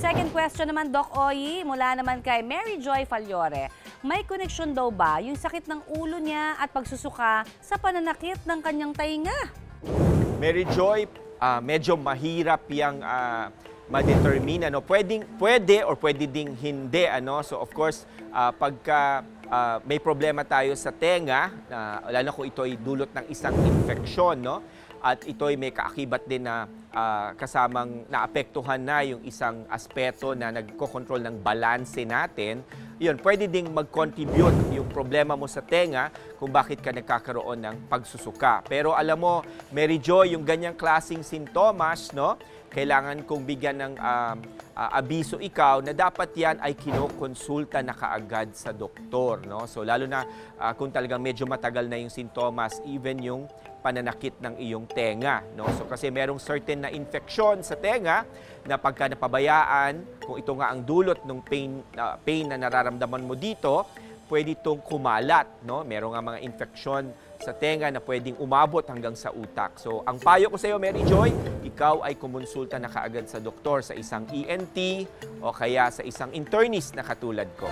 second question naman, Doc Oyi, mula naman kay Mary Joy Falyore. May koneksyon daw ba yung sakit ng ulo niya at pagsusuka sa pananakit ng kanyang tainga? Mary Joy, medyo mahirap yung ma-determine. Pwede or pwede ding hindi. So of course, pagka may problema tayo sa tenga, lalo kung ito ay dulot ng isang infeksyon, no? At ito ay may kaakibat din na kasamang naapektuhan na yung isang aspeto na nagkokontrol ng balanse natin, yun, pwede ding mag-contribute yung problema mo sa tenga kung bakit ka nagkakaroon ng pagsusuka. Pero alam mo, Mary Joy, yung ganyang klaseng sintomas, no, kailangan kong bigyan ng abiso ikaw na dapat yan ay kinokonsulta na kaagad sa doktor. No? So lalo na kung talagang medyo matagal na yung sintomas, even yung pananakit ng iyong tenga. No? So kasi merong certain na infection sa tenga na pagka napabayaan, kung ito nga ang dulot ng pain na nararamdaman mo dito, pwede itong kumalat. No? Merong nga mga infection sa tenga na pwedeng umabot hanggang sa utak. So ang payo ko sa iyo, Mary Joy, ikaw ay kumonsulta na kaagad sa doktor, sa isang ENT o kaya sa isang internist na katulad ko.